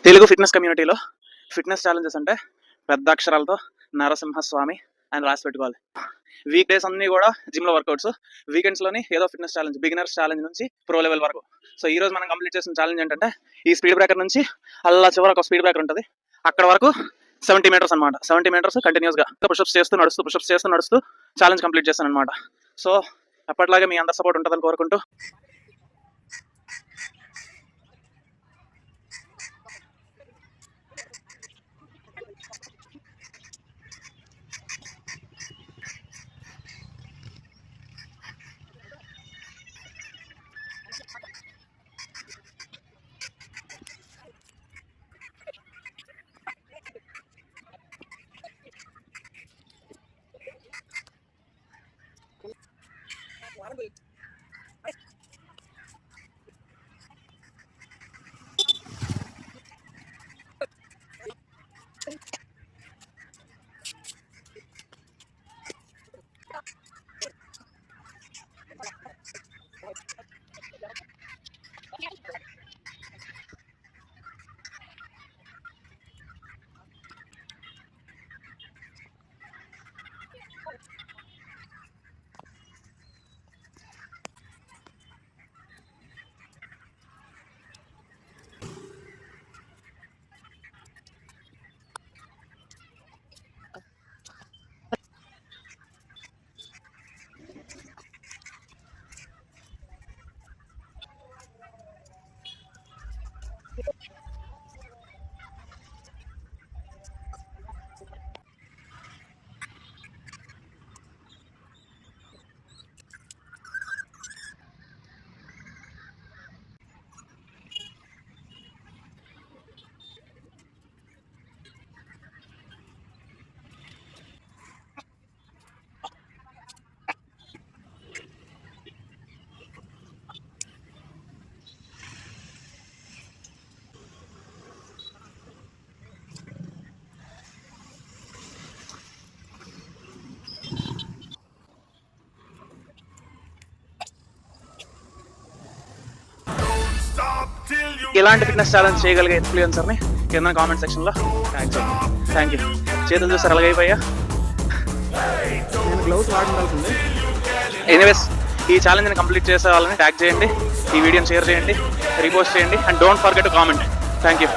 Telugu fitness కమ్యూనిటీలో fitness challenges అంటే పెద్ద అక్షరాలతో నరసింహస్వామి అని రాసి పెట్టుకోవాలి. వీక్ డేస్ అన్నీ కూడా జిమ్లో వర్కౌట్స్, వీకెండ్స్లోని ఏదో ఫిట్నెస్ ఛాలెంజ్, బిగినర్స్ ఛాలెంజ్ నుంచి ప్రో లెవెల్ వరకు. సో ఈ రోజు మనం కంప్లీట్ చేసిన ఛాలెంజ్ ఏంటంటే ఈ స్పీడ్ బ్రేకర్ నుంచి అలా చివరకు ఒక స్పీడ్ బ్రేకర్ ఉంటుంది, అక్కడ వరకు 70 మీటర్స్ అనమాట. 70 మీటర్స్ కంటిన్యూస్గా పుషప్స్ చేస్తూ నడుస్తూ ఛాలెంజ్ కంప్లీట్ చేస్తాను అనమాట. సో అప్పట్లాగే మీ అందరి సపోర్ట్ ఉంటుందని కోరుకుంటూ ఇలాంటి ఫిట్నెస్ ఛాలెంజ్ చేయగలిగే ఇన్ఫ్లుయెన్సర్ని కింద కామెంట్ సెక్షన్లో ట్యాగ్ చేయండి. Thank you. చేతులు చూసారు అలాగైపోయా, నేను గ్లౌస్ వాడుతుంది. ఎనీవేస్ ఈ ఛాలెంజ్ని కంప్లీట్ చేసే వాళ్ళని ట్యాగ్ చేయండి, ఈ వీడియోని షేర్ చేయండి, రీపోస్ట్ చేయండి, and don't forget to comment. Thank you.